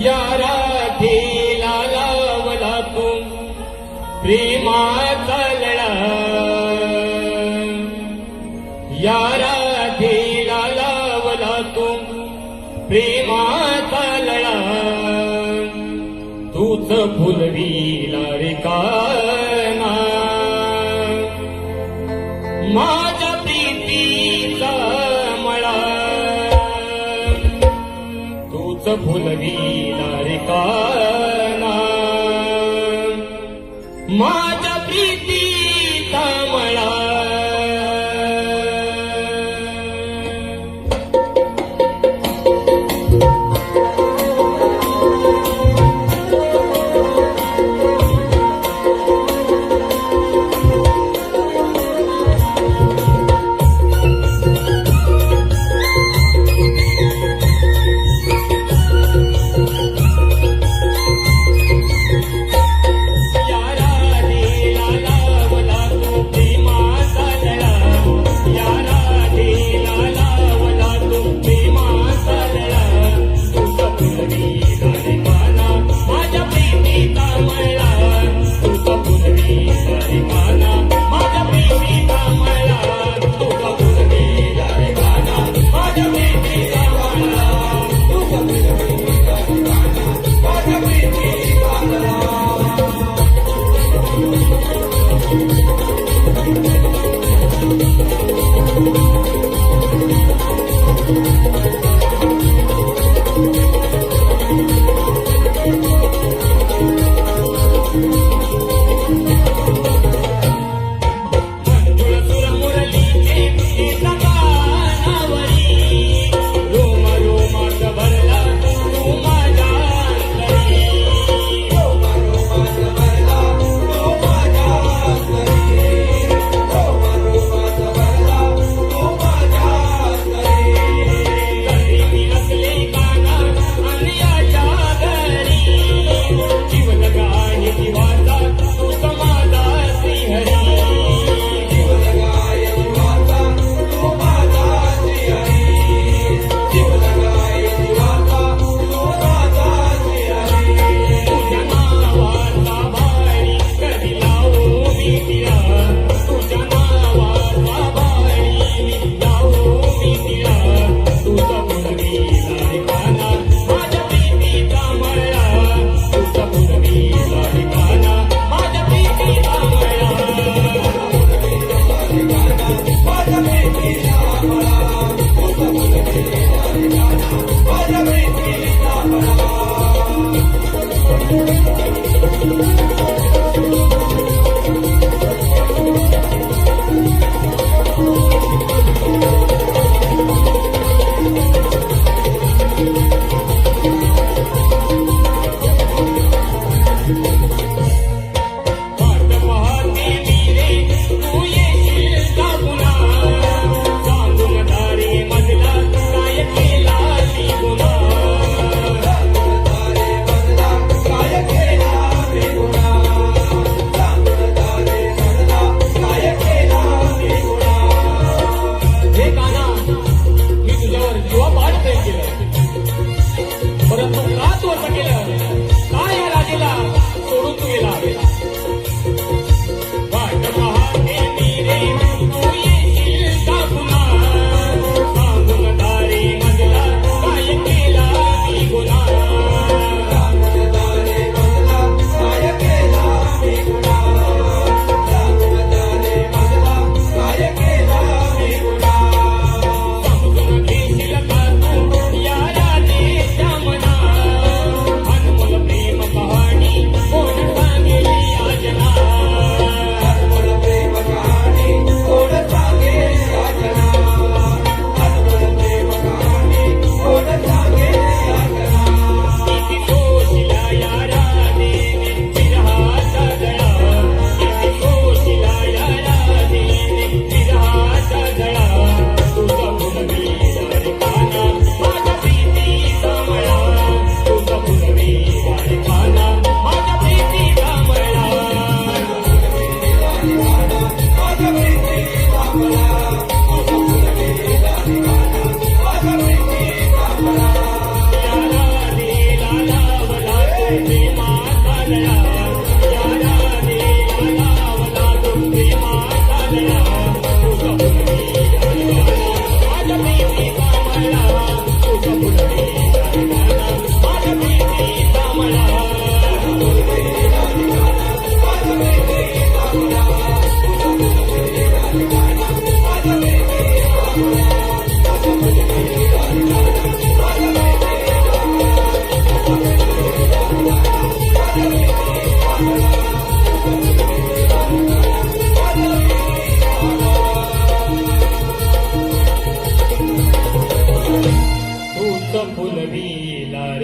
या राधेला लावला तू प्रेमाचा लळा, या राधेला लावला तू प्रेमाचा लळा, तूच फुलविला रे काना माझ्या प्रीतीचा मळा, तूच फुलविला रे काना माझ्या प्रीतीचा मळा. या राधेला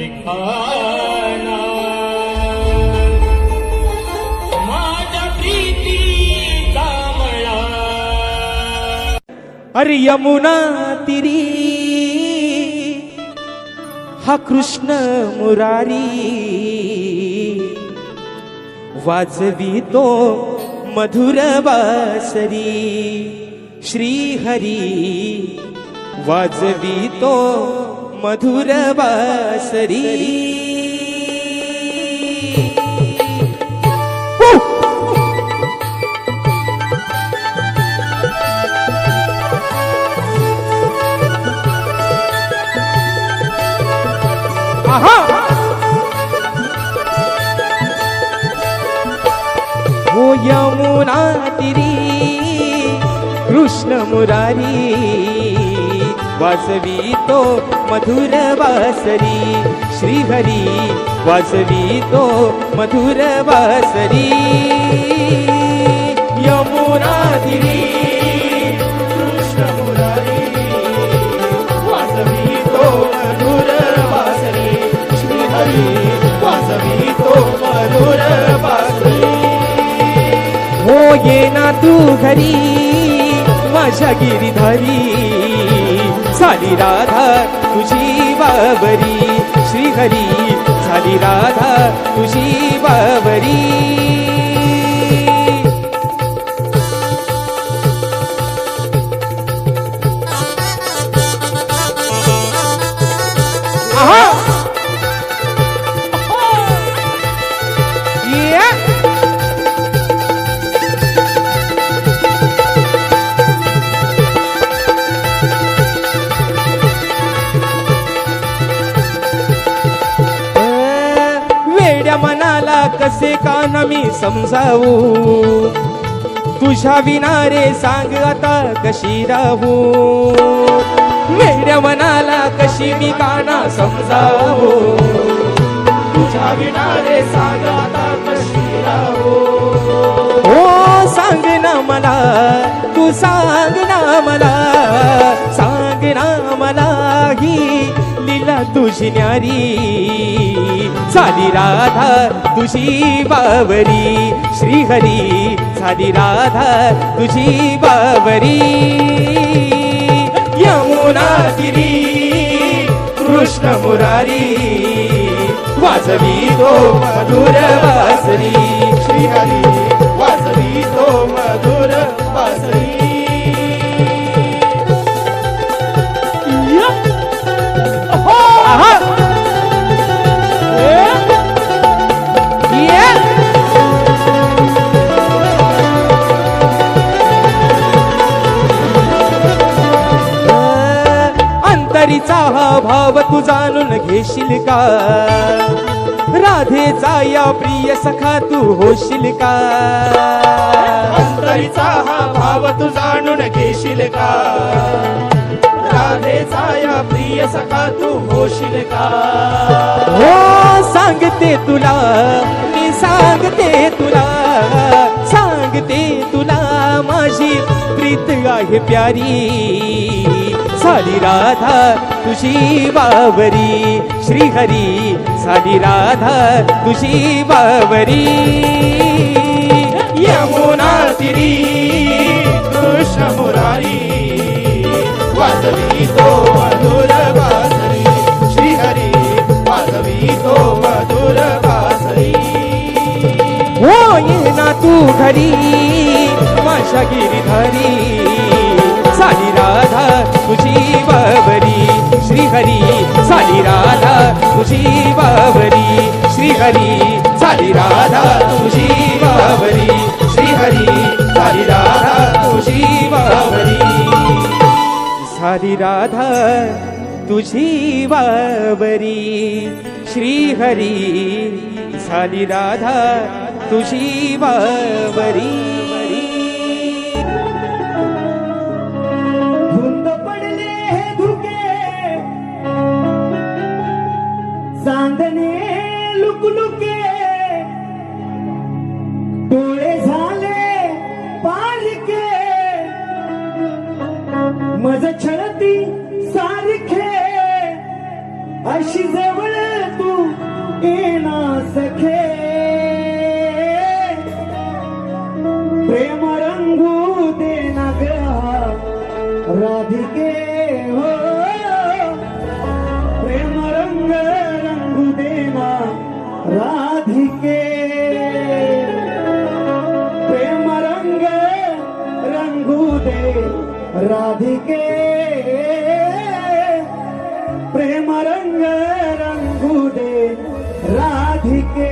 लिखाणा माझ्या प्रीतीचा मळा. अरे यमुना तिरी हा कृष्ण मुरारी वाजवितो मधुर बासरी. श्री हरी वाजवितो मधुर बासरी. हो यमुना तिरी कृष्ण मुरारी वाजवितो मधुर बासरी. श्रीहरी वाजवितो मधुर बासरी. यमुना तिरी कृष्ण मुरारी वाजवितो मधुर बासरी. श्रीहरी वाजवितो मधुर बासरी. हो ये ना तू घरी माझ्या गिरीधारी झाली राधा तुझी बाबरी. श्रीहरी झाली राधा तुझी बाबरी. आहा Yeah. वेड्या मनाला कसे कान मी समजावू तुझ्या विना रे सांग आता कशी राहू. वेड्या मनाला कशी मी काना समजावू तुझ्या विना रे सांग आता कशी राहू. हो सांग ना मला तू सांग ना मला सांग ना मला ही लीला तुझी न्यारी झाली राधा तुझी बावरी. श्रीहरी झाली राधा तुझी बावरी. यमुना तिरी कृष्ण मुरारी वाजवितो मधुर बासरी. श्रीहरी वाजवितो मधुर बासरी. आहा अंतरीचा हा भाव तू जाणून घेशील का. राधेचा या प्रिय सखा तू होशील का. अंतरीचा हा भाव तू जाणून घेशील का. राधेचा या प्रिय सखा तू होशील का. हो सांगते तुला मी सांगते तुला सांगते तुला माझी प्रीत आहे प्यारी झाली राधा तुझी बावरी. श्रीहरी झाली राधा तुझी बावरी. यमुना तिरी कृष्ण मुरारी वाजवितो मधुर बासरी. श्रीहरी वाजवितो मधुर बासरी. हो ये ना तू घरी माझ्या गिरीधारी झाली राधा तुझी बावरी. श्रीहरी झाली राधा तुझी बावरी. श्रीहरी झाली राधा तुझी बावरी. श्रीहरी झाली राधा तुझी बावरी. झाली राधा तुझी बावरी. श्रीहरी झाली राधा तुझी बावरी. धुंद पडले हे धुके चांदणे लुकलुके डोळे झाले पालिके मज छळती सारखे अशी जवळ तू राधिके प्रेम रंग रंगू दे राधिके प्रेम रंग रंगू दे राधिके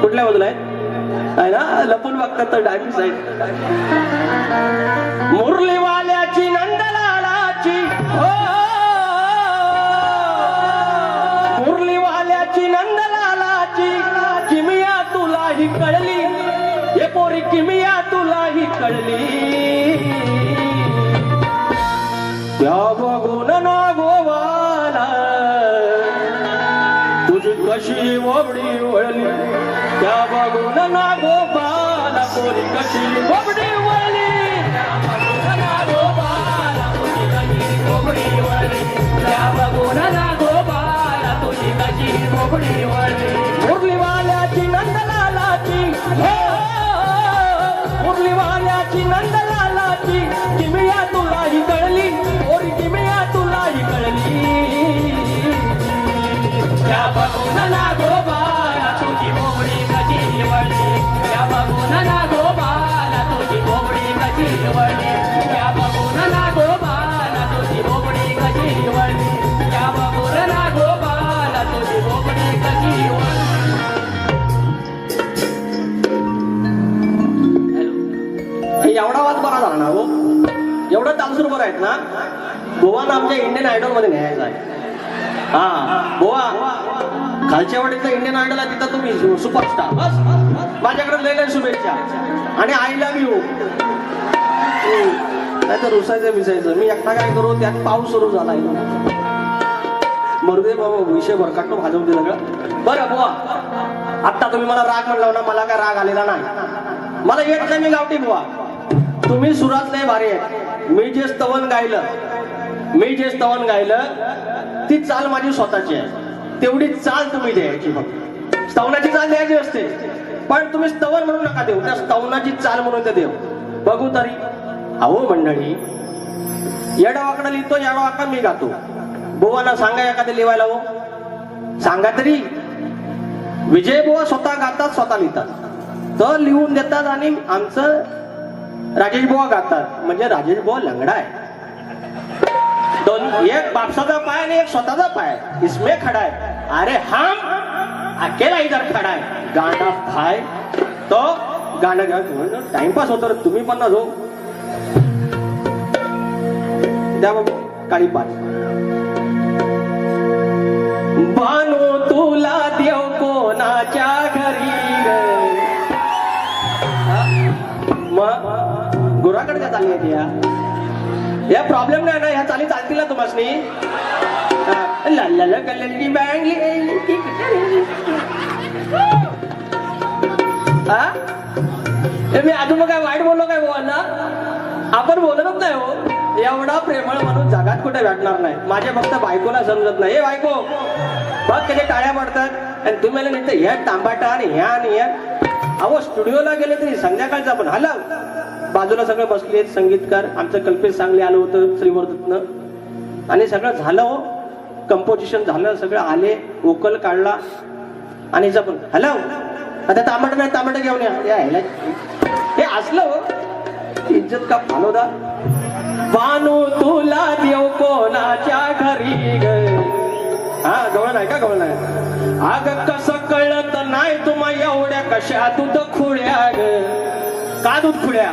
कुठल्या बाजूला आहे ना, लपून बघतात तर डावी साईड. मुरलीवाल्याची नंदलालाची हो, मुरलीवाल्याची नंदलालाची किमिया तुलाही कळली, हे पोरी किमिया तुलाही कळली. त्या बघून ना गोवाला तुझी कशी वबडी वळली, त्या बघून ना गोपाला पोरी कशी वबडी वळली, त्या बघून ना गोपाला तुझी कशी वबडी वळली, त्या बघून ना गोपाला तुझी कशी वबडी वळली. मुरलीवाल्याची नंदलालाची हो, मुरलीवाल्याची नंदलालाची किमिया तुलाही कळली, पोरी किमिया तुलाही कळली. त्या बघून ना गोपाला तुझी बोबडी कशी वळली, त्या बघून ना गोपाला तुझी बोबडी कशी वळली, त्या बघून ना गोपाला तुझी बोबडी कशी वळली, त्या बघून ना गोपाला तुझी बोबडी कशी वळली. एवढा वाद बरा झाला ना हो, एवढं तालसूर बरं आहेत ना. गोवानं आमच्या इंडियन आयडॉल मध्ये न्यायचा आहे. हा गोवा खालच्या वाडीचा इंडियन आयडल आहे, तिथं तुम्ही सुपरस्टार. बस माझ्याकडे लय लय शुभेच्छा आणि आय लव्ह यू. नाही तर रुसायचं विसायचं. मी एकटा काय करू, त्यात पाऊस सुरू झाला मरुदे बाबा, विषय भरकाटतो भाजवते सगळं. बरं बुवा, आता तुम्ही मला राग म्हणला ना, मला काय राग आलेला नाही. मला येत नाही, मी गावठी बुवा. तुम्ही सुरात लय भारी आहे. मी जे स्तवन गायलं ती चाल माझी स्वतःची आहे. तेवढी चाल तुम्ही द्यायची. फक्त स्तवनाची चाल द्यायची असते, पण तुम्ही स्तवन म्हणून नका देऊ, त्या स्तवनाची चाल म्हणून ते देऊ. बघू तरी. अहो मंडळी, येडावाकडा लिहितो, येडावाकडा मी गातो. बुवाना सांगा एखादं लिहायला. हो सांगा तरी. विजय बुवा स्वतः गातात, स्वतः लिहितात, तर लिहून देतात. आणि आमचं राजेश बुवा गातात, म्हणजे राजेश बुवा लंगडा आहे. दोन, एक बापसाचा पाय आणि एक स्वतःचा पाय, इसमें खडा है. अरे हम अकेला इधर खडा है. गाणं भाय तो गाणं टाइमपास होतो. तुम्ही पण ना जो द्या बाबू काळी पाच. बानू तुला देव कोणाच्या घरी मग गुराकडे त्या चालली आहे या प्रॉब्लेम नाही ना, ह्या चाली चालतील ना तुम्हाला. लाल कलरची बँगली. मी अजून काय वाईट बोललो काय बोलला? आपण बोलतच नाही हो. एवढा प्रेमळ माणूस जगात कुठे भेटणार नाही. माझ्या फक्त बायकोला समजत नाही. हे बायको बघ कधी टाळ्या पडतात, आणि तुम्ही नाही तर ह्या तांबाटा आणि ह्या. अहो स्टुडिओला गेले तरी संध्याकाळचं आपण हलव. बाजूला सगळे बसले संगीतकार. आमचं कल्पेश सांगली आलं होतं श्रीवर्धतनं, आणि सगळं झालं हो. कंपोजिशन झालं, सगळं आले, वोकल काढला, आणि पण हॅलो आता तांबट नाही, तांबट घेऊन या. हे असलं हो, इज्जत का फालोदा. बानू तुला देव कोणाच्या घरी हा गवळ नाही का, गवळ नाही. अग कसं कळत नाही तुम्हा एवढ्या कशा दूध खुळ्या ग. का दूध खुळ्या?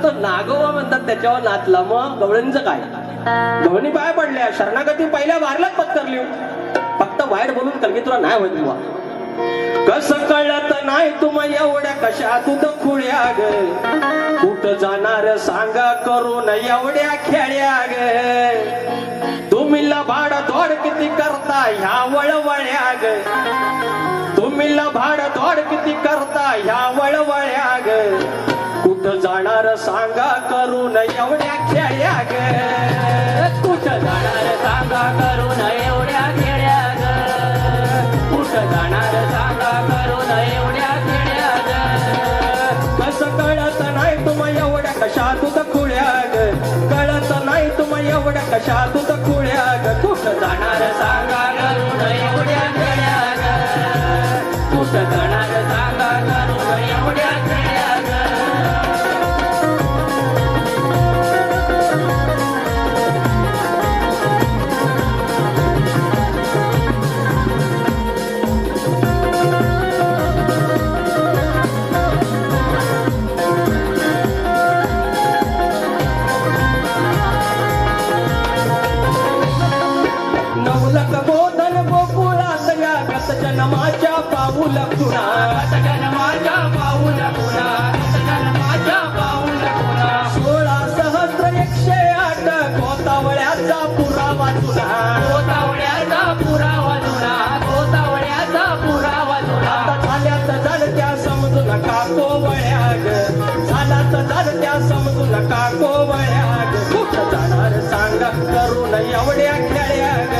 तो नागोबा म्हणतात, त्याच्यावर नाचला. मग गवळणीचं काय? गवळणी पाय पडल्या, शरणागती पहिल्या वारलाच पत्करली. फक्त वाईट बोलून कलगी तुला नाही होत बुवा. कसं कळत नाही तुम्हा एवढ्या कशा दूध खुळ्या ग. कुठं जाणार सांगा करून एवढ्या खेळ्या ग. तुम्ही लबाड धोड किती करता ह्या वळवळ्या ग. तुम्ही लबाड धोड किती करता ह्या वळवळ्या ग. कुठं जाणार सांगा करून एवढ्या खेळ्या ग. कुठं जाणार सांगा करून एवढ्या खेळ्या ग. कुठं जाणार सांगा करून एवढ्या खेळ्या ग. कसं कळत नाही तुम्हा एवढ्या कशा दूध खुळ्या ग. कळत नाही तुम्हा एवढ्या कशा दूध खुळ्या ग. कुठं जाणार सांगा करून एवढ्या खेळ्या ग. कुठं जाणार सांगा करून एवढ्या खेळ्या ग. जन्माच्या पाऊल खुणा, जन्माच्या पाऊल खुणा, जन्माच्या पाऊल खुणा. 16,108 गोतावळ्याचा पुरावा जुना. गोतावळ्याचा पुरावा जुना. गोतावळ्याचा पुरावा जुना. झाल्यात झालत्या समजू नका कोवळ्या ग. झाल्यात झालत्या समजू नका कोवळ्या ग. कुठं जाणार सांगा करून एवढ्या खेळ्या ग.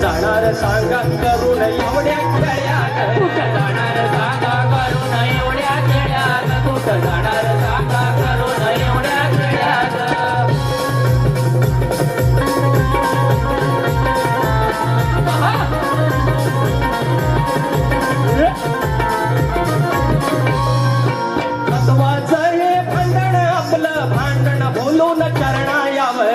जाणार सांगा करून एवढ्या खेळ्या ग. कुठं जाणार सांगा करून एवढ्या खेळ्या ग. कुठं जाणार सांगा करून एवढ्या खेळ्या ग. तत्वाचं हे भांडण आपलं भांडण बोलून चरणा यावं.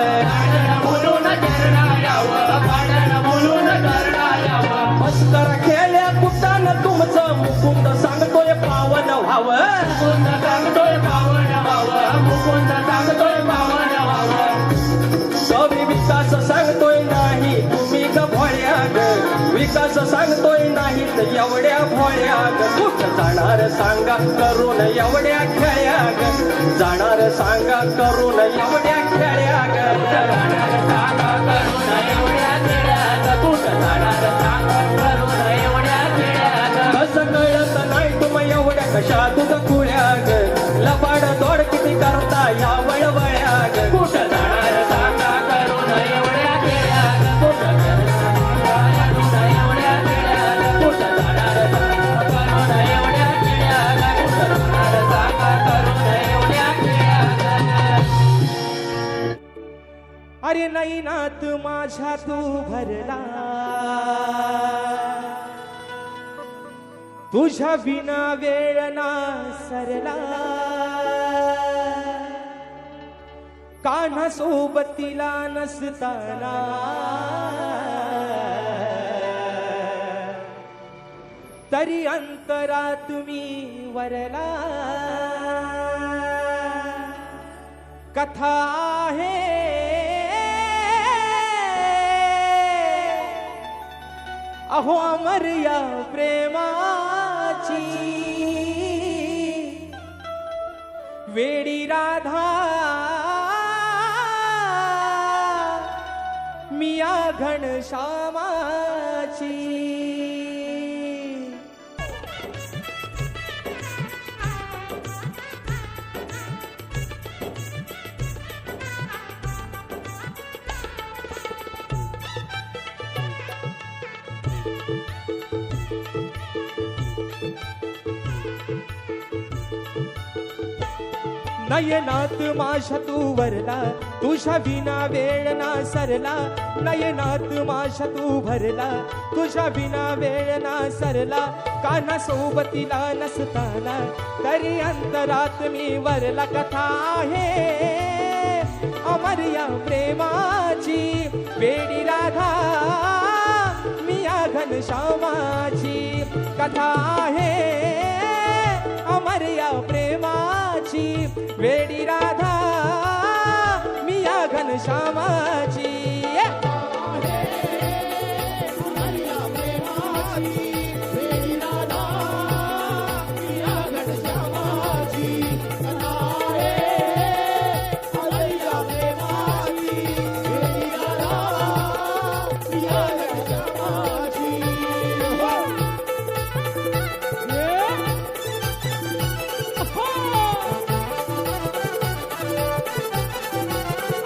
बोलून चरणा यावं. भांडण बोलून चरणा यावं. मस्कर खेळ्या कुटान तुमचं मुकुंद सांगतोय पावन व्हावं. मुकुंद सांगतोय पावन व्हावं. मुकुंद सांगतोय पावन व्हावं. कवी विकास सांगतोय नाही तुम्ही ग भोळ्या ग. विकास सांगतोय नाही तर एवढ्या भोळ्या ग कुठं जाणार सांगा करून एवढ्या खेळ्या ग जाणार सांगा करून एवढ्या खेळ्या ग जाणार सांगा करून एवढ्या खेळ्या ग कुठं जाणार सांगा करून एवढ्या खेळ्या ग कसं कळत नाही तुम्ही एवढ्या कशा तुझं खुळ्या ग लबाड दोड किती करता या वळवळ्या ग कुठं जाणार सांगा करून एवढ्या खेळ्या ग कुठं अरे नाही नात माझ्या तू भरला तुझ्या विना वेळ ना सरला कान्हा सोबतीला नसताना तरी अंतरात मी वरला कथा आहे अहो अमर या प्रेमाची वेडी राधा मिया घनश्यामाची नयनात माझ्या तू वरला तुझ्या विना वेळ ना सरला नयनात माझ्या तू भरला तुझ्या विना वेळ ना सरला कान्हा सोबतीला नसताना तरी अंतरात मी वरला कथा आहे अमर या प्रेमाची वेडी राधा मिया घनश्यामाची कथा आहे अमर या प्रेमाची वेडी राधा मिया घनश्यामाची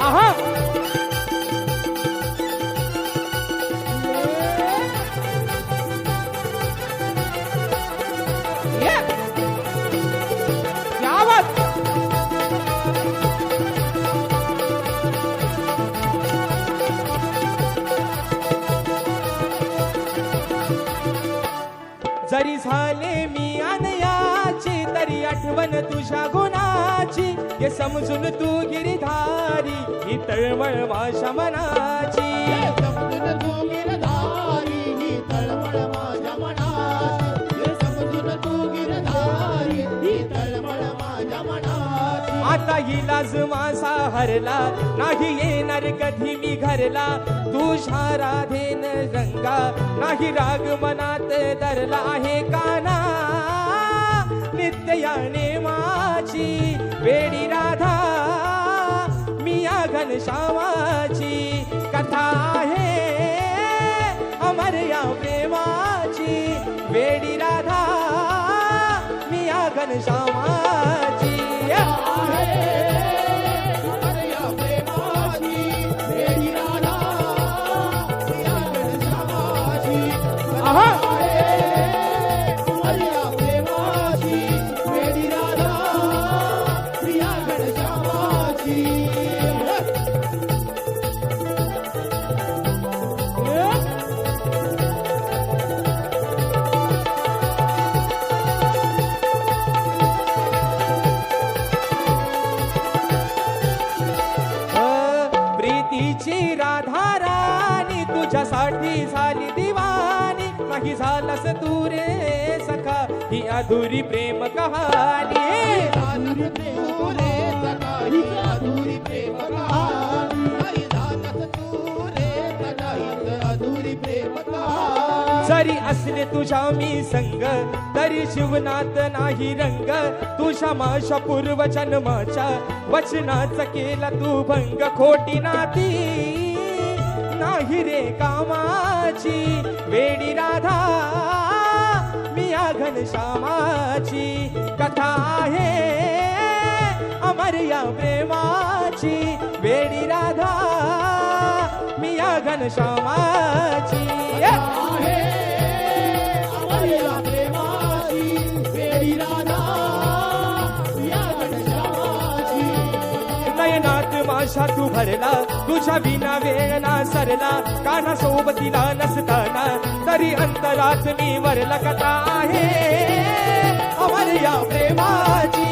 आहा क्या बात जरी झाले मी अनयाची तरी आठवण तुझ्या गुणाची हे समजून तू गिरिधारी ही तळमळ माझ्या मनाची आता इलाज माझा हरला नाही येणार कधी मी घरला तुझ्या राधेन रंगा नाही राग मनात धरला आहे काना नित्याने माझी वेडी राधा मिया घनश्यामाची कथा आहे अमर या प्रेमाची वेडी राधा मिया घनश्यामाची आहा प्रीतीची राधा राणी तुझ्यासाठी झाली दिवाणी नाही झालंस तू रे सखा ही अधुरी प्रेम कहाणी जरी असले तुझ्या मी संग तरी जीवनात नाही रंग तुझ्या माझ्या पूर्व जन्माच्या वचनाचा केला तू भंग खोटी नाती नाही रे कामाची वेडी राधा मी या घनश्यामाची कथा आहे अमर या प्रेमाची वेडी राधा मी या घनश्यामाची नयनात माझ्या तू भरला तुझ्या विना वेळ ना सरला काना सोबतीला नसताना तरी अंतरात मी वरला कथा आहे अमर या प्रेमाची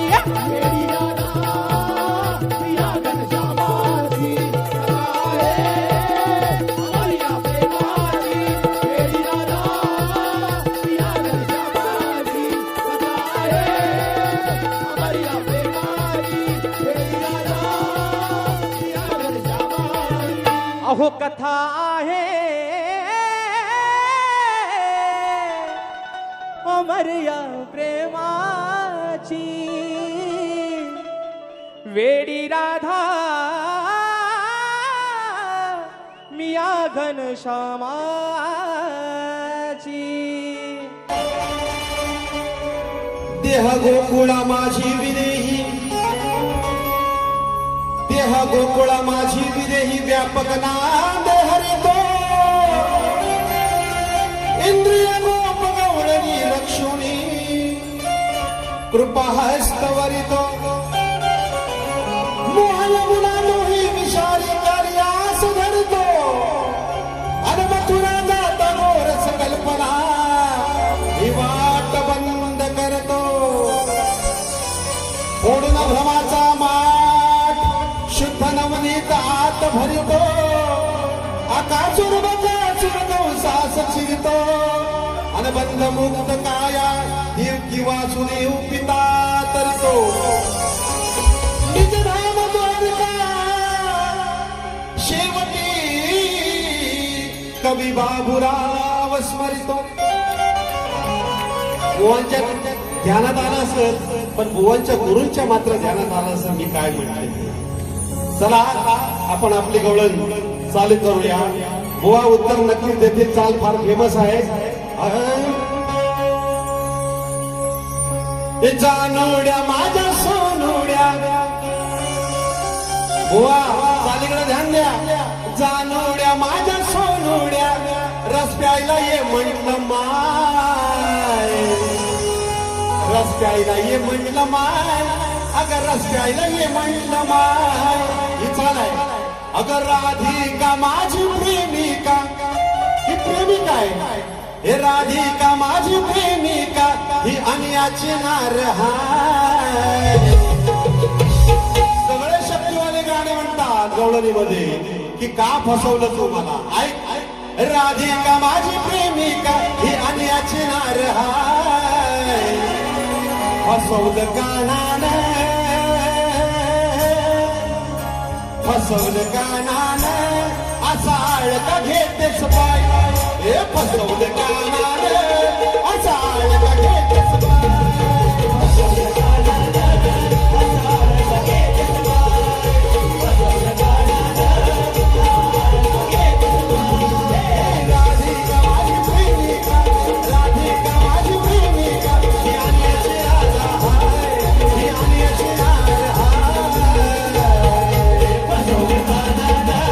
अहो कथा आहे अमर या प्रेमाची वेडी राधा मी या घनश्यामाची देह गोकुळा माझी विदेही देह गोकुळा माझी विदेही व्यापक नाद हरितो इंद्रिय गोप गवळणी रक्षुणी कृपा हस्तवरितो मोहन मुला लोही विषारी कार्यास धरतो अन मथुरा जाता गोरस कल्पना ही वाट बंद करतो पूर्ण भ्रमाचा शुद्ध नवनीत आत भरितो आकाशुर बजाचुर नवसास चिरतो अनबंध मुक्त काया देव किंवा सुदेव पिता तरतो निज धाम द्वारका शेवटी कवी बाबुराव स्मरितो बुवांच्या ध्यानात आलं असत पण बुवांच्या गुरूंच्या मात्र ध्यानात आलं असं मी काय म्हणते चला आपण आपली गवळण चालू करूया बुवा उत्तर नक्की देते चाल फार फेमस आहे जानोड्या माझ्या सोनोड्या बुवा चालीकडे ध्यान द्या जानोड्या माझ्या सोनोड्या रस प्यायला ये म्हटलं माय रस प्यायला ये म्हटलं माय अगर रस प्यायला ये म्हटलं माय ही चाल आहे अगर राधिका माझी प्रेमिका ही प्रेमिका आहे हे राधिका माझी प्रेमिका ही अन्याची नार हाय सगळे शक्तीवाले गाणे म्हणतात गवळणीमध्ये की का फसवलं तू मला ऐक राधिका माझी प्रेमिका ही अन्याची नार हाय फसवलं कानानं फसवलं कानानं असा आळका घेतेच पाय हे फसवलं कानानं असा आळका घेतेच पाय फसवलं कानानं असा आळका घेतेच पाय फसवलं कानानं आळका घेतेच पाय राधिका माझी प्रेमिका राधिका माझी प्रेमिका ही अन्याची राजा हाय ही अन्याची नार हाय फसवलं कानानं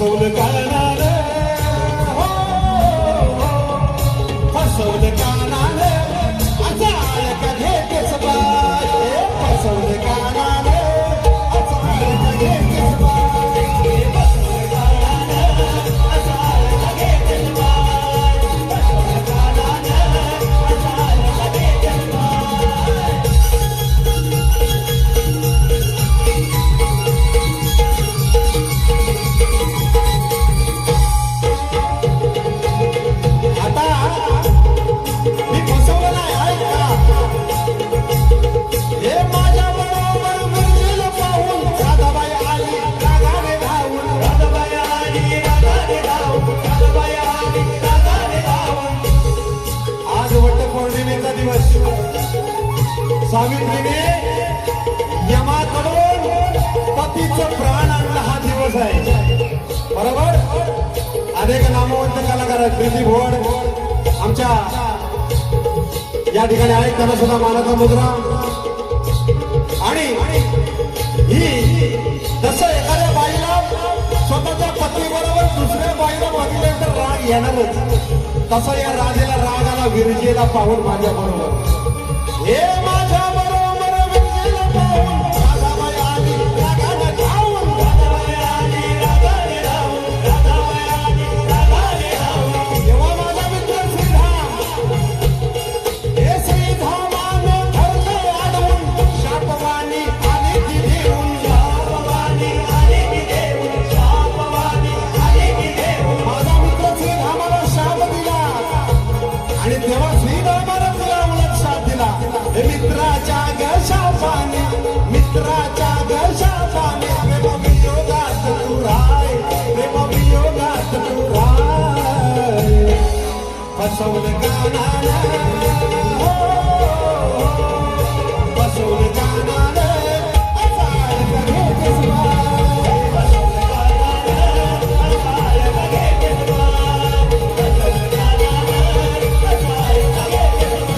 फसवलं कानानं हो, फसवलं कानानं अचाळ का घेतेस बाय फसवलं कानानं अचाळ का घेतेस बाय फसवलं कानानं अचाळ का घेतेस बाय फसवलं कानानं अचाळ का घेतेस बाय आता मी फसवलं नाही ऐका हे माझ्या बरोबर मुलगीला पाहून राधाबाई आली रागाने धावून राधाबाई आली रागाने धावून राधाबाई आली रागाने धावून आज वटपौर्णिमेचा दिवस सावित्रीने यमाकडून पतीचं प्राण आणलं हा दिवस आहे बरोबर अनेक नामवंत कलाकार आहेत प्रीती भोड आमच्या या ठिकाणी आहेत त्यांना सुद्धा मानाचा मुद्रा आणि ही जसं एखाद्या बाईला स्वतःच्या पत्नीबरोबर दुसऱ्या बाईला बघितल्यानंतर राग येणारच तसं या राजेला राग आला विरजेला पाहून माझ्या बरोबर हे माझ्या बरोबर विरजेला पाहून राधाबाई आली रागाने धावून राधाबाई आली रागाने धावून राधाबाई आली रागाने धावून तेव्हा माझा मित्र श्रीधाम हे श्रीधामानं धरले अडवून शापवाणी आली ती देऊन शापवाणी आली ती देऊन शापवाणी आली ती देऊन माझा मित्र श्रीधामाला शाप दिला आणि तेव्हा श्रीधामानं तुला उलट शाप दिला हे मित्राच्या ग शापाने मित्राच्या ग शापाने प्रेमवियोगात तू राय प्रेमवियोगात तू राय फसवलं कानानं हो, फसवलं कानानं अचाळ का घेतेस बाय फसवलं कानानं अचाळ का घेतेस बाय फसवलं कानानं अचाळ का घेतेस बाय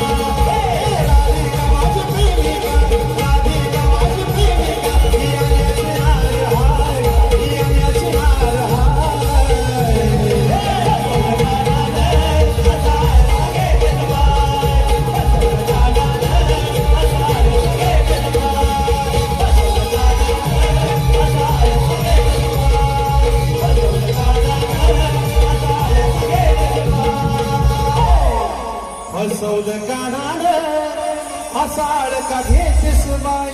राधिका माझी प्रेमिका राधिका माझी प्रेमिका ही अन्याची नार हाय ही अन्याची नार हाय फसवलं कानानं अचाळ का घेतेस बाय फसवलं कानानं अचाळ का घेतेस बाय फसवलं कानानं अचाळ का घेतेस बाय फसवलं कानानं असाळ का घेतेस बाय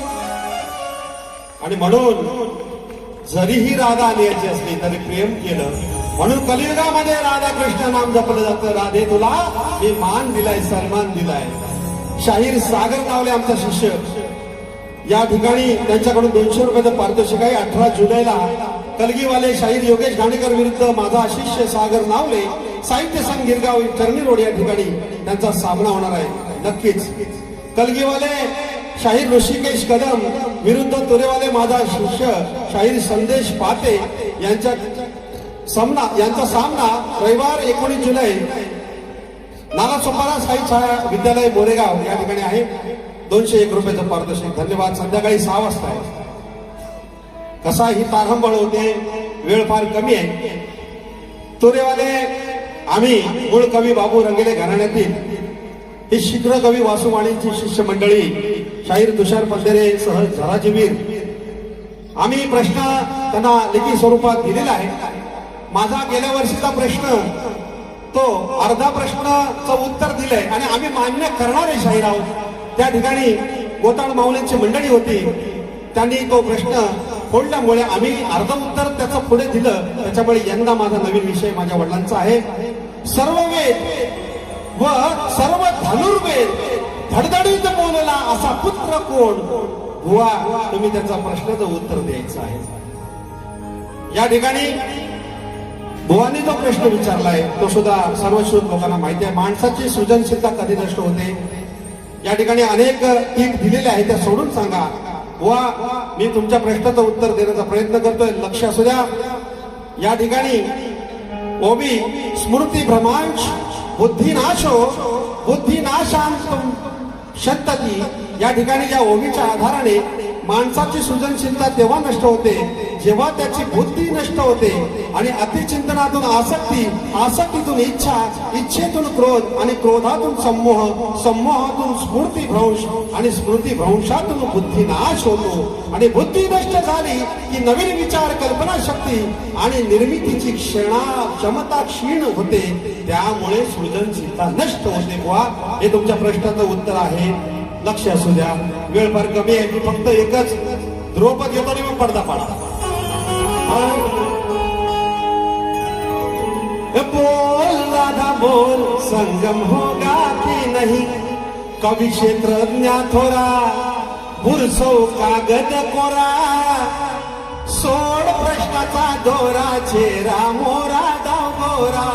आणि म्हणून जरीही राधा आणायची असली तरी प्रेम केलं म्हणून कलियुगामध्ये राधा कृष्ण नाम जपलं जातं राधे तुला मी मान दिलाय सन्मान दिलाय शाहीर सागर नावले आमचा शिष्य या ठिकाणी त्यांच्याकडून 200 रुपयाचं पारितोषिक आहे 18 जुलैला कलगीवाले शाहीर योगेश घाणेकर विरुद्ध माझा शिष्य सागर नावले साहित्य संघ गिरगाव चरणी रोड या ठिकाणी त्यांचा सामना होणार आहे नक्कीच कलगीवाले शाहीर ऋषिकेश कदम विरुद्ध तुरेवाले माझा शिष्य शाहीर संदेश पाते यांचा सामना रविवार 19 जुलै नालासोपारा साई छाया विद्यालय बोरेगाव या ठिकाणी आहे 201 रुपयाचं पारितोषिक धन्यवाद संध्याकाळी 6 वाजता आहे कसा ही तारंबळ होते वेळ फार कमी आहे तुरेवाले आम्ही मूळ कवी बाबू रंगेले घराण्यातील ही शीघ्र कवी वासुवाणींची शिष्य मंडळी शाहीर तुषार पंधरे सह झराजीवीर आम्ही प्रश्न त्यांना लिखित स्वरूपात दिलेला आहे माझा गेल्या वर्षीचा प्रश्न तो अर्धा प्रश्नाचं उत्तर दिलंय आणि आम्ही मान्य करणारे शाहीर आहोत त्या ठिकाणी गोताळ माऊलींची मंडळी होती त्यांनी तो प्रश्न फोडल्यामुळे आम्ही अर्ध उत्तर त्याचं पुढे दिलं त्याच्यामुळे यंदा माझा नवीन विषय माझ्या वडिलांचा आहे सर्व वेद व सर्व धनुर्वेद धडधडीत बोलला असा पुत्र कोण बुवा तुम्ही त्याचा प्रश्नाचं उत्तर द्यायचं आहे या ठिकाणी बुवांनी जो प्रश्न विचारलाय तो सुद्धा सर्वश्रुत लोकांना माहिती आहे माणसाची सृजनशीलता कधी नष्ट होते या ठिकाणी अनेक टीप दिलेले आहेत त्या सोडून सांगा बुवा मी तुमच्या प्रश्नाचं उत्तर देण्याचा प्रयत्न करतोय लक्ष असू द्या या ठिकाणी ओबी स्मृती भ्रमांश बुद्धिनाशो बुद्धिनाशांतम शंतती या ठिकाणी ज्या ओबीच्या आधाराने माणसाची सृजनशीलता तेव्हा नष्ट होते जेव्हा त्याची बुद्धी नष्ट होते आणि अतिचिंतनातून आसक्ती, आसक्तीतून इच्छा, इच्छेतून क्रोध आणि क्रोधातून संमोह, संमोहातून स्मृतिभ्रंश आणि स्मृतिभ्रंशातून बुद्धिनाश होतो आणि बुद्धी नष्ट झाली की नवीन विचार, कल्पना शक्ती आणि निर्मितीची क्षमता क्षीण होते. त्यामुळे सृजनशीलता नष्ट होते. बुवा, हे तुमच्या प्रश्नाचं उत्तर आहे. लक्ष असू द्या, वेळ फार कमी आहे. मी फक्त एकच द्रौपद घेतो आणि मग पडदा पाडा. बोल राधा बोल, संगम होगा कि नहीं, कवि क्षेत्रज्ञ थोरा, बुरसो कागद कोरा, सोड प्रश्नाचा दोरा, चेहरा मोरा गाव गोरा,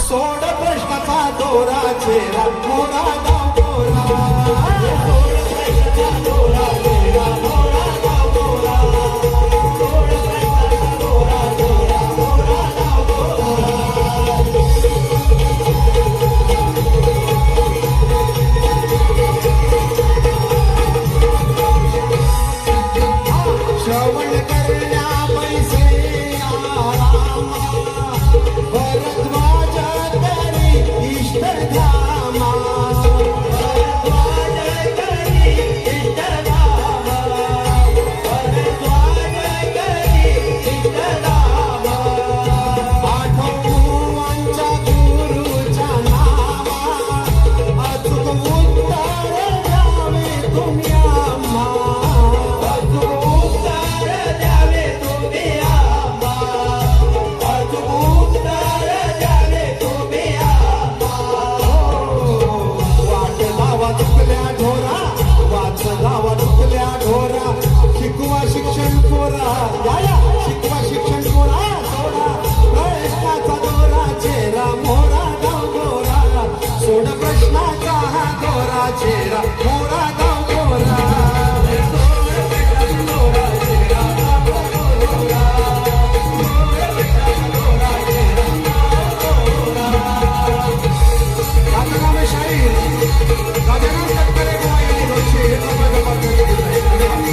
सोड प्रश्नाचा दोरा, चेहरा मोरा गाव गोरा. श्रवण करण्या पैसे आरामा, भरद्वाज करी इष्टधामा, भरद्वाज करी इष्टधामा, भरद्वाज करी इष्टधामा. आठवूंच्या गुरुच्या नामा, अचूक उत्तर द्यावे तुम्ही आम्हा, अचूक उत्तर द्यावे तुम्ही आम्हा, अचूक उत्तर द्यावे तुम्ही आम्हा. वाट लावा चुकल्या ढोरा, वाच लावा चुकल्या ढोरा, शिकवा शिक्षण कोरा, या शिकवा शिक्षण कोरा, सोडा प्रश्नाचा दोरा, चेहरा मोरा गाव गोरा, सोड प्रश्नाचा हा दोरा, चेहरा मोरा गाव गोरा. माझं नाव आहे शाहीर, गजानन तटकरे बुवा यांनी 201 रुपयाचा पारितोषिक दिलंय. धन्यवाद.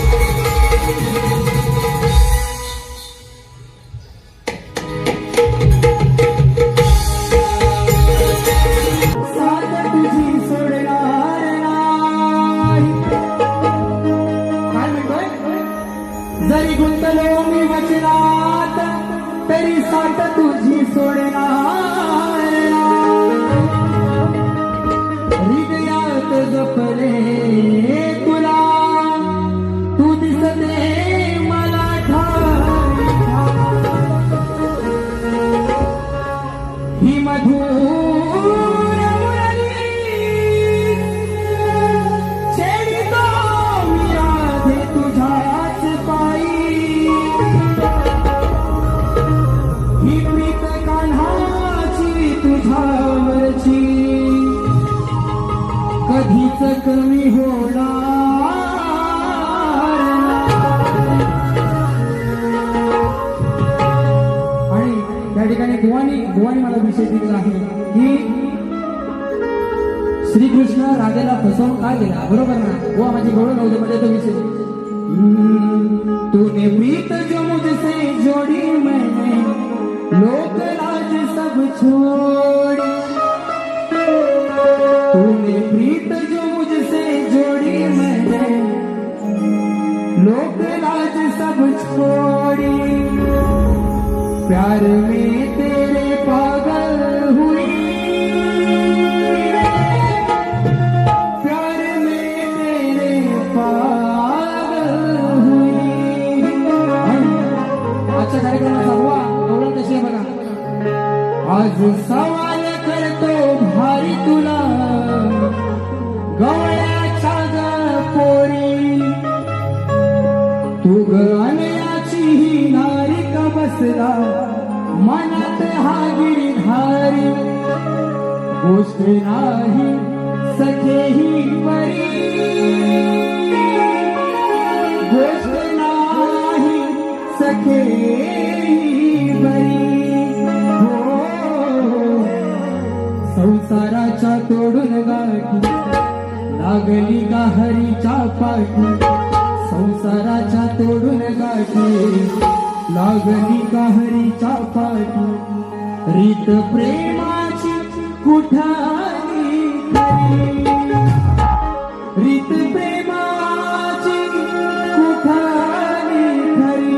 साथ तुझी सोडणार नाही. काय म्हणतोय? जरी गुंतलो मी वचनात, तरी साथ तुझी सोडणार नाही. हृदयात जपले तुला, तू दिसते मला ठाई ठाई. ही मधुर मुरली छेडितो मी राधे तुझ्याच पायी. ही प्रीत कान्हाची तुझ्यावरची कधीच कमी होणार नाही. आणि त्या ठिकाणी बुवानी मला विषय दिला आहे की श्रीकृष्ण राधेला फसवून का दिला, बरोबर ना? बुवा माझी गौरव नव्हते मध्ये तो विषय. तूने प्रीत जो मुझसे जोड़ी, मैंने लोक लाज सब छोड़ी. तूने प्रीत जो मुझसे जोड़ी, मैंने लोक लाज सब छोड़ी. प्यार में तेरे पागल हुई, प्यार में तेरे पागल हुई. आजच्या कार्यक्रमाचा बुवा गौरव कशी आहे बघा. आज सवाल करतो भारी तुला, गवळ्याच्या ग पोरी, तू ग अनयाची ही नारी का बसला मनात हा गिरिधारी. गोष्ट नाही सखे ही बरी, गोष्ट नाही सखे ही बरी. हो संसाराच्या तोडून गाठी लागली का हरीच्या पाठी. संसाराच्या तोडून गाठी लागली काहरीच्या पाठी रीत प्रेमाची कुठाली खरी रीत प्रेमाची कुठाली खरी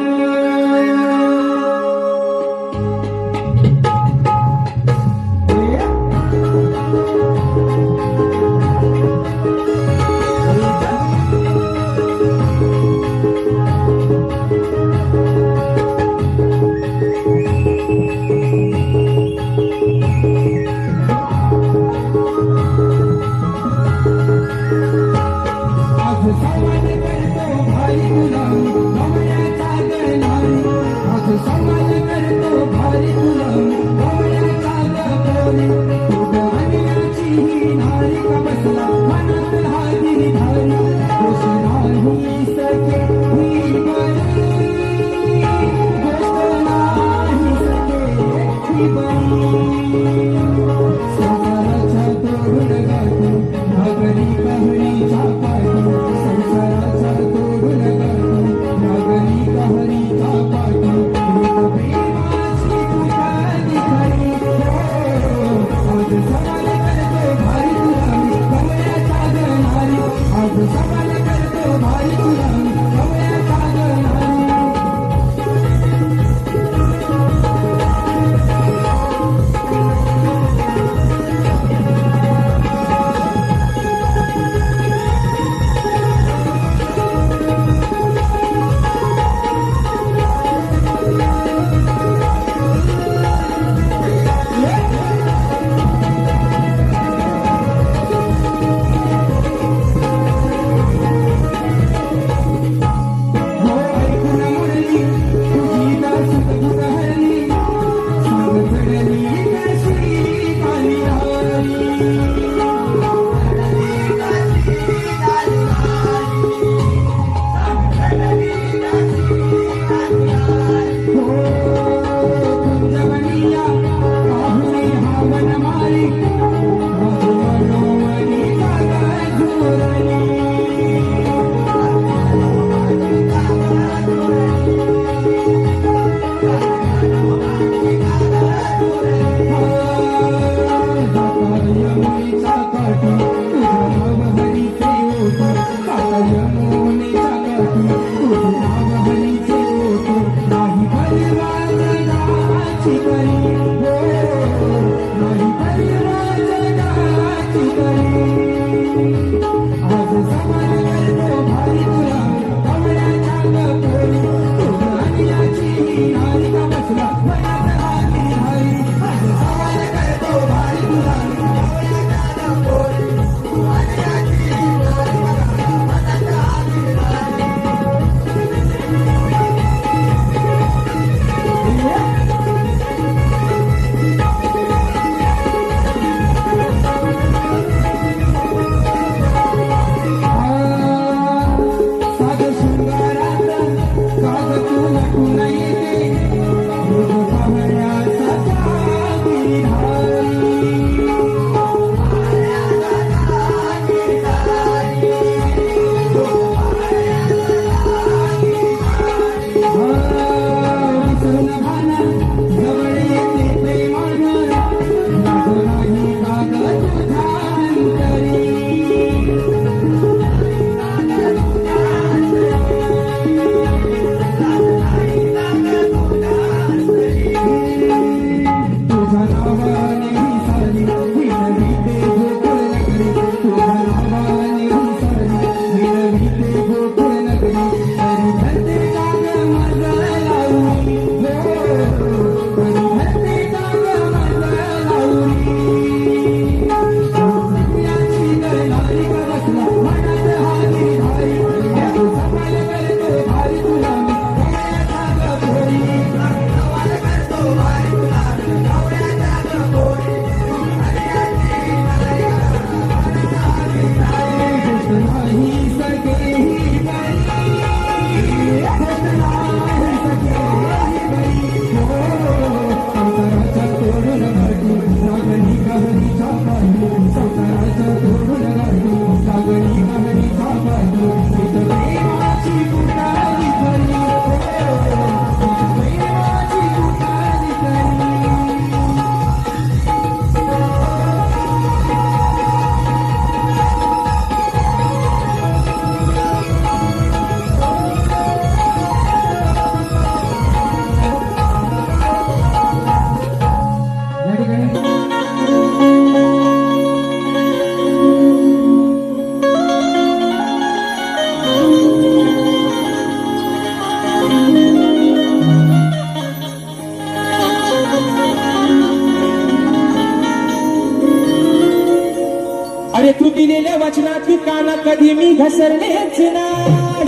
अरे तू दिलेल्या वचनात काना कधी मी घसरलेच नाही,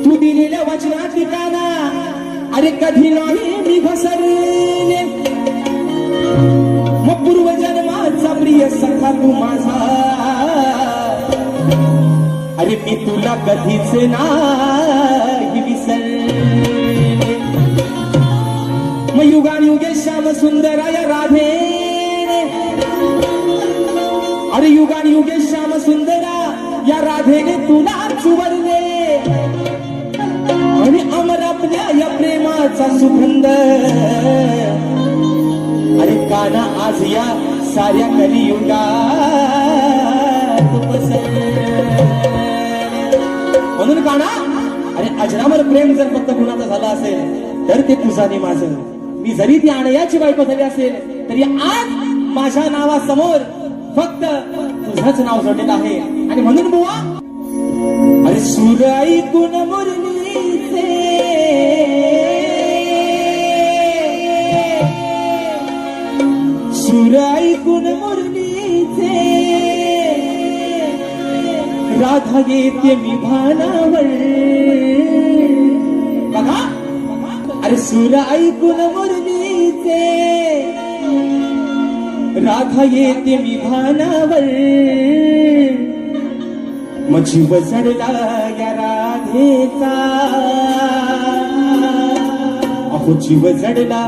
तू दिलेल्या वचनात काना अरे कधी नाही मी घसरले, मग पूर्वजन्माचा प्रिय सखा तू माझा, अरे मी तुला कधीच नाही विसरले, मग युगानुयुगे श्याम सुंदराय राधे, अरे युगानुयुगे श्याम सुंदरा या राधेने तुला चुवरले, आणि अमर आपल्या या प्रेमाचा सुगंध अरे काना आज या साऱ्या कलियुगात पसरले. म्हणून काना अरे अजरामर प्रेम जर फक्त कुणाचं झालं असेल तर ते तुझं आणि माझं. मी जरी ती आणयाची बायको झाली असेल तरी आज माझ्या नावासमोर फक्त तुझंच नाव जोडलेलं आहे. आणि म्हणून बुवा अरे सूर ऐकून मुरलीचे, सूर ऐकून मुरलीचे राधा येते मी भानावर. बघा अरे सूर ऐकून मुरलीचे राधा येते मी भानावर, मग जीव जडला या राधेचा, अहो जीव जडला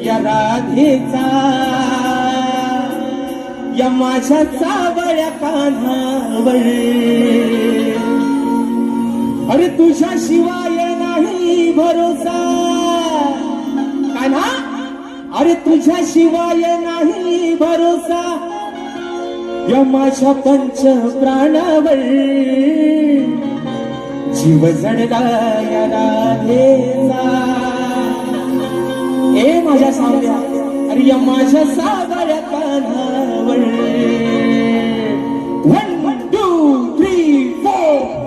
या राधेचा, या माझ्या चावळ्या कान्हावर. अरे तुझ्या शिवाय नाही भरोसा कान्हा, अरे तुझ्या शिवाय नाही भरोसा या माझ्या पंच प्राणावर. जीव जडला या राधेचा, ए माझ्या सावळ्या अरे या माझ्या सावळ्या कान्हावर. 1 2 3 4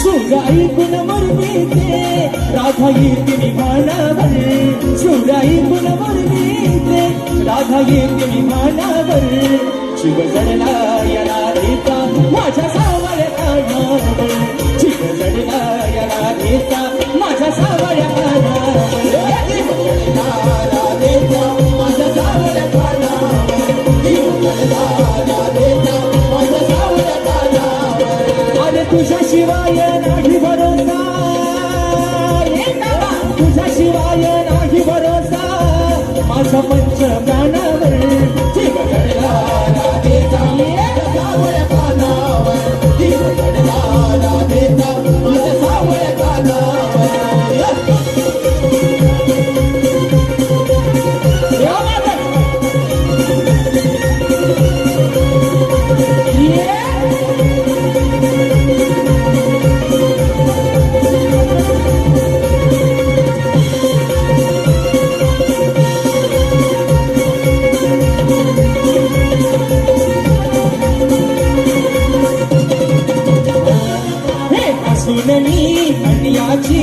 सूर ऐकून मुरलीचे राधा येते मी भानावर, सूर ऐकून मुरलीचे राधा येते मी भानावर. जीव जडला या राधेचा माझ्या सावळ्या कान्हावर, जीव जडला या राधेचा माझ्या सावळ्या कान्हावर. जीव जडला राधेचा माझ्या सावळ्या कान्हावर, जीव जडला राधेचा माझ्या सावळ्या कान्हावर. अरे तुझ्या शिवाय नाही भरोसा, तुझ्या शिवाय नाही भरोसा माझा पंच प्राणावर. जीव जडला राधेचा माझ्या सावळ्या कान्हावर, जीव जडला राधेचा माझ्या सावळ्या कान्हावर.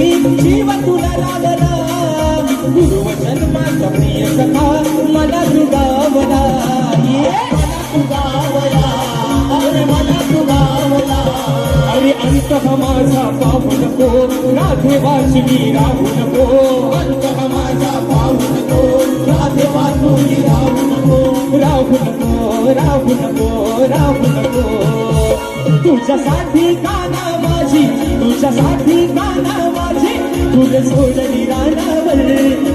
जीव तुला लागला पूर्वजन्माचा प्रिय सखा मला तुगावला, मला तुगावला. अरे अंत माझा पाहू नको राधे वाचवी राहू नको, अंत माझा पाहू नको राधे वाचवी राहू नको, राहू नको राहू नको राहू नको. तुझ्यासाठी काना माझी, तुझ्यासाठी काना माझी तुझे सोडली रानावर,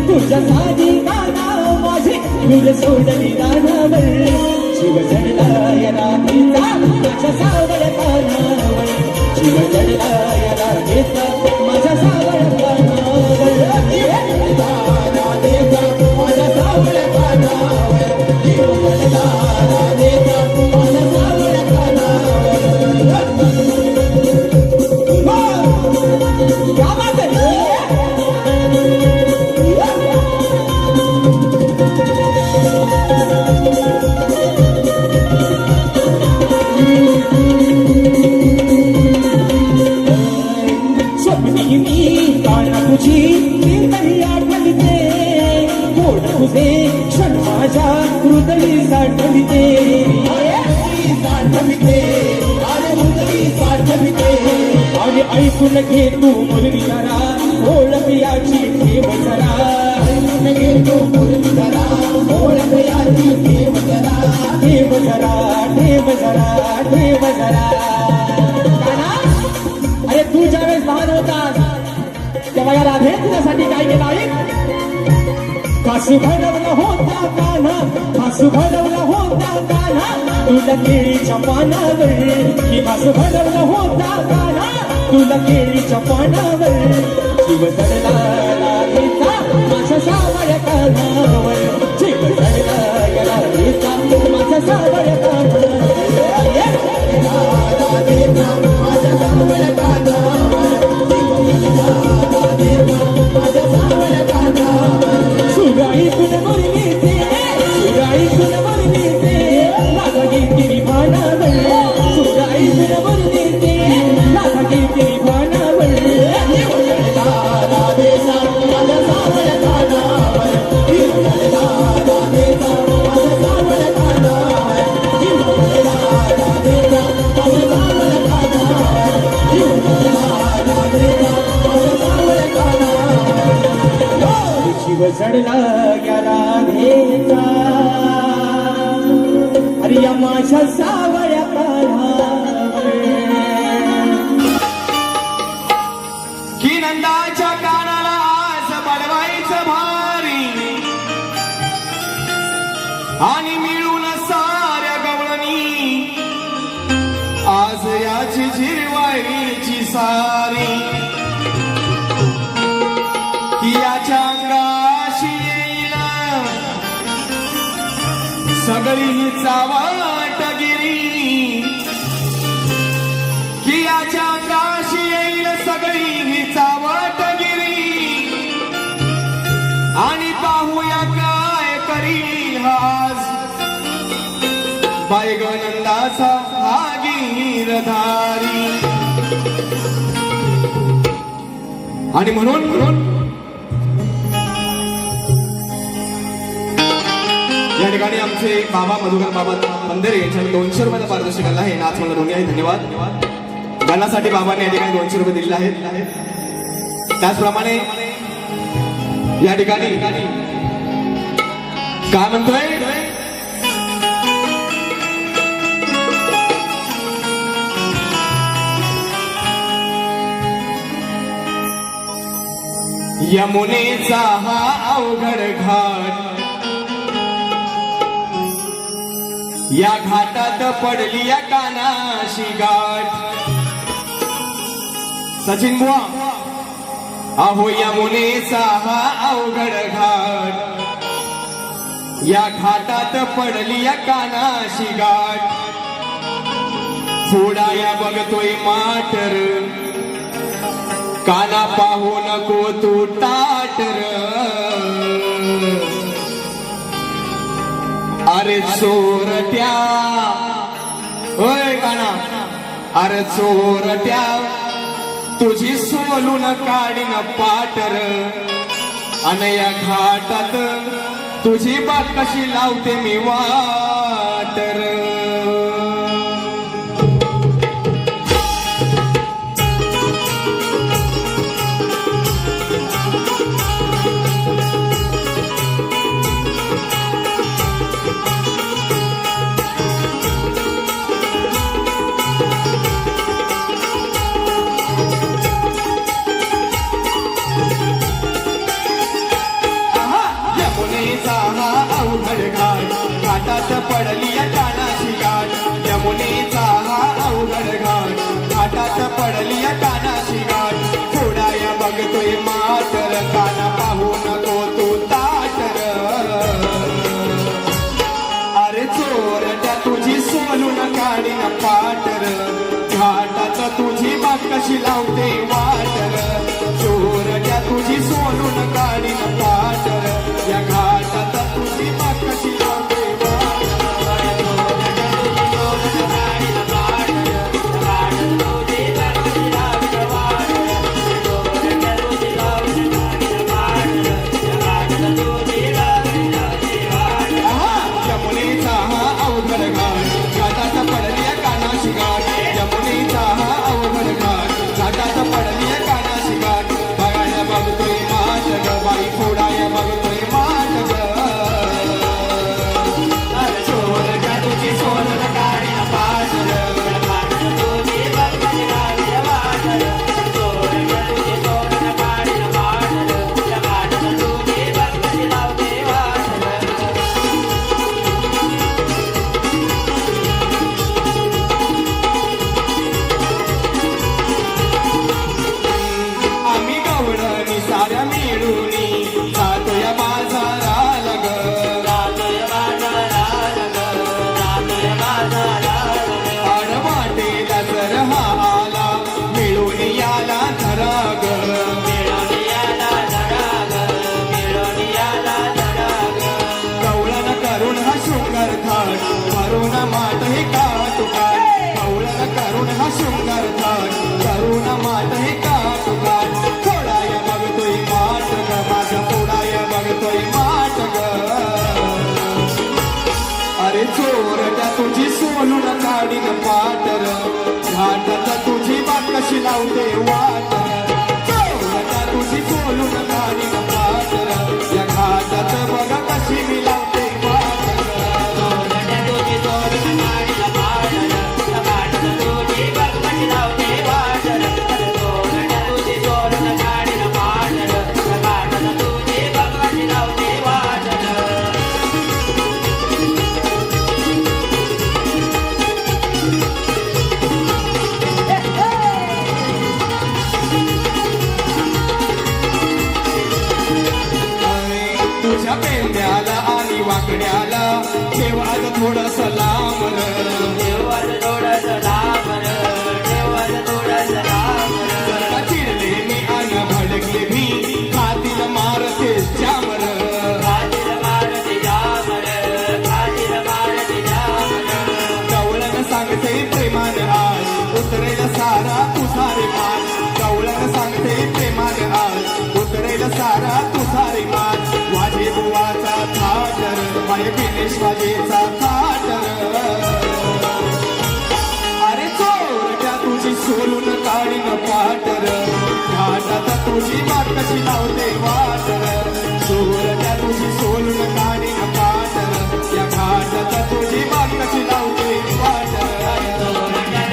तुझ्यासाठी काना माझी तुझे सोडली रानावर. जीव जडला या राधेचा माझ्या सावळ्या कान्हावर, जीव जडला या राधेचा माझ्या सावळ्या कान्हावर. जीव जडला राधेचा माझ्या सावळ्या कान्हावर, जीव जडला राधेचा तुझे क्षण माझ्या हृदयी साठविते आणि ऐकून घे तू मुरली जरा ओळख याची ठेव जरा ऐकून घे तू मुरली जरा ओळख याची ठेव जरा ठेव जरा ठेव जरा ठेव जरा काना, अरे तू ज्यावेळेस लहान होतास तेव्हा या राधे तुझ्यासाठी काय केलं आहे? फासू घडवला होता कान्हा, फासू घडवला होता कान्हा तुला केळीच्या पानावर, की फासू घडवला होता कान्हा तुला केळीच्या पानावर. जीव जडला राधेचा माझ्या सावळ्या कानावर, जीव जडला या राधेचा माझ्या सावळ्या कानावर. सुगाई तुला मुरली ते, सुगाई तुला मुरली ते, माझा गिरगिरी भानावर, सुगाई तुला मुरली ते, माझा गिरगिरी भानावर. जीव जडला या राधेचा, अरे या माझ्या सावळ्या कानावर. की नंदाच्या कानाला आज बडवायचं भारी, आणि मिळून साऱ्या गवळणी आज याची जिरवायची सारी. की याच्या अंगाशी येईल सगळी ही चावटगिरी, की याच्या अंगाशी येईल सगळी ही चावटगिरी, आणि पाहूया काय करी आज बायगनंदाचा हा गिरधारी. आणि म्हणून या ठिकाणी आमचे बाबा मधुकर बाबा मंदिरे यांच्या 200 रुपयाचा पारितोषिक आला आहे. नाच मला दोन्ही आहे, धन्यवाद. गाण्यासाठी बाबांनी या ठिकाणी 200 रुपये दिलेले आहेत. त्याचप्रमाणे या ठिकाणी काय म्हणतोय, यमुनेचा हा अवघड घाट, या घाटात पडली या कानाशी गाठ. सचिन बुवा, अहो यमुनेचा हा अवघड घाट, या घाटात पडली या कानाशी गाठ. फोडाया बघतोय माटर, काना पाहू नको तू ताटर. अरे चोरट्या, होय काना, अरे चोरट्या तुझी सोलून काढीन पाटर, आणि या घाटात तुझी बात कशी लावते मी वाटर. घाटात पडली या कानाशी गाठ, यमुनेचा हा अवघड घाट, घाटात पडली या कानाशी गाठ. फोडाया बघतोय मातर, काना पाहू नको तू ताटर. अरे चोरट्या तुझी सोलून काढीन पाटर, घाटात तुझी बात कशी लावते वाटर. चोरट्या तुझी सोलून काढीन पाटर, या घाटात तुझी बात कशी लावते. पाटर घाटात तुझी बात कशी लावते वाटर चोरट्या तुझी बोलून गाडी पाटर या घाटात बघा कशी मी लावते वाटर तुझी सोडून गाडीला पाडलं घाटात तुझी बघ लावते वाटलं तुझी सोडून गाडीला पाडलं घाटात तुझी बघ लावते वाटलं तुझ्या पेंड्याला आणि वाकड्याला ठेवाल थोडस लांब देवाला थोडंसं लांब देवाला थोडंसं लांब चिरले मी आणि भडकले मी खातील मारते चामर खातील मारते जामर खातील मारते जामर गवळण सांगते प्रेमान आज उतरेल सारा तुझा रे मान गवळण सांगते प्रेमान आज उतरेल सारा तुझा रे मान वाजे बुवाचा थाटर माय बिनेश वाजेचा थाटर अरे चोरट्या तुझी सोलून काढीन पाटर घाटात तुझी बात कशी लावते वाटर चोरट्या तुझी सोलून काढीन पाटर या घाटात तुझी बात कशी लावते वाटर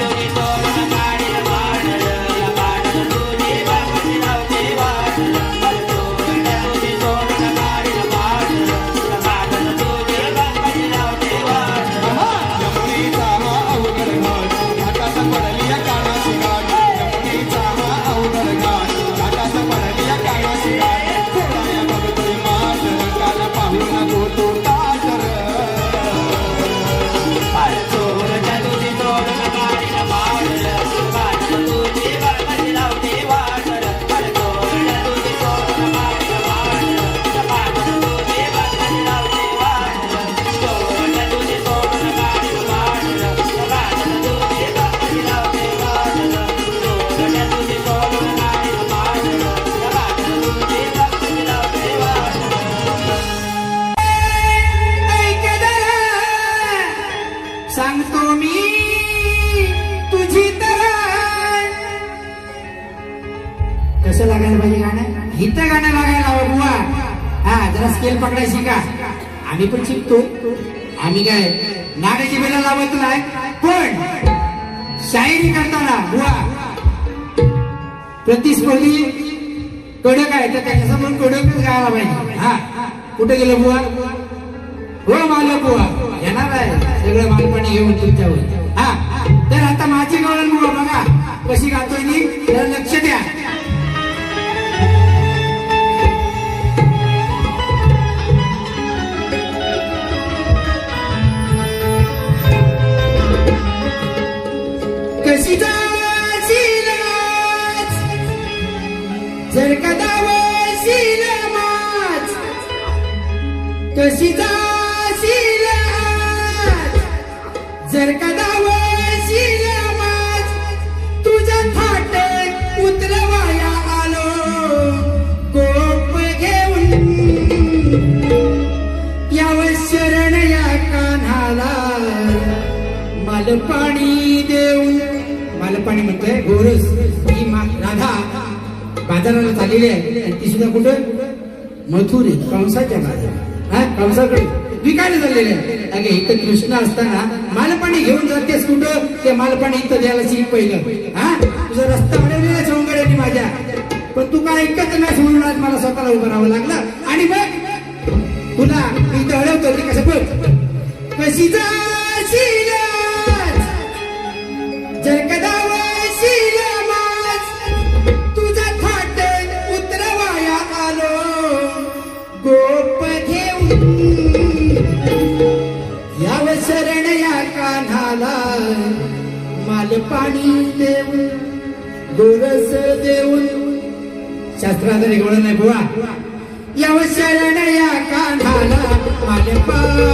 तुझी सोडून गाडीला पाडलं या पाडलं तुझी बघ लावते वाटलं तुझी सोडून गाडीला पाडलं या पाडलं तुझी बघ लावते वाटलं यमुनेचा हा अवघड घाट घाटात पडली या कानाची गाठ यमुनेचा हा अवघड घाट घाटात पडली या कानाची गाठ थोड्या बघतोय माटर काल पाहून तो ताटर चोरट्या तुझी सोडून गाडीला पाडलं पाडलं तुझी बघ लावते वाटलं चोरट्या तुझी सोडून गाडीला पाडलं पाडलं तुझी बघ लावते वाटलं चोरट्या तुझी सोडून गाडीला पाडलं पाडलं तुझी बघ लावते वाटलं चोरट्या तुझी सोडून गाडीला पाडलं पाडलं तुझी बघ लावते वाटलं सांगतो मी तुझी तर कसं लागायला पाहिजे गाणं हिथं गाणं लागायला हवं बुवा हा जरा स्केल पकडायची का आम्ही पण शिकतो आम्ही काय नागाची बेला लावत नाही पण शायरी करताना बुवा प्रतिस्पर्धी कडक आहे तर त्याच्यासमोर कडकच गायला पाहिजे हा कुठे गेलं बुवा हो मालक बुवा येणार आहे सगळं मालपणी घेऊन तुमच्यावर हा तर आता माझी गवळण बुवा बघा कशी गातोय मी जरा लक्ष द्या कशी जाशील आज, जर कदा वशील माज कशी जाशील आज, जर कदा वशील माज तुझ्या थाट उतरवाया आलो कोप घेऊन यावं शरण या कान्हाला मालपाणी देऊन मालपाणी म्हणतोय गोरस ही राधा बाजाराला चाललेली आहे आणि ती सुद्धा कुठं मथुरी कंसाच्या बाजारात हा कंसाकडे विकायला चाललेले आहे अगे इथं कृष्ण असताना मालपाणी घेऊन जातेस कुठं ते मालपाणी इथं द्यायला शिक पहिलं हा तुझा रस्ता अडवलेला सौंगड्याने माझ्या पण तू काय ऐकत नाही म्हणून आज मला स्वतःला उभं राहावं लागलं आणि मग तुला इथं अडवतो ते कसं बघ कशी जाशील जर कदा वशील माज तुझा थाट उतरवाया आलो गोप घेऊन याव शरण या कान्हाला मालपाणी देऊन गोरस देऊन शास्त्राचा निघवळ नाही बुवा याव शरण या कान्हाला मालपाणी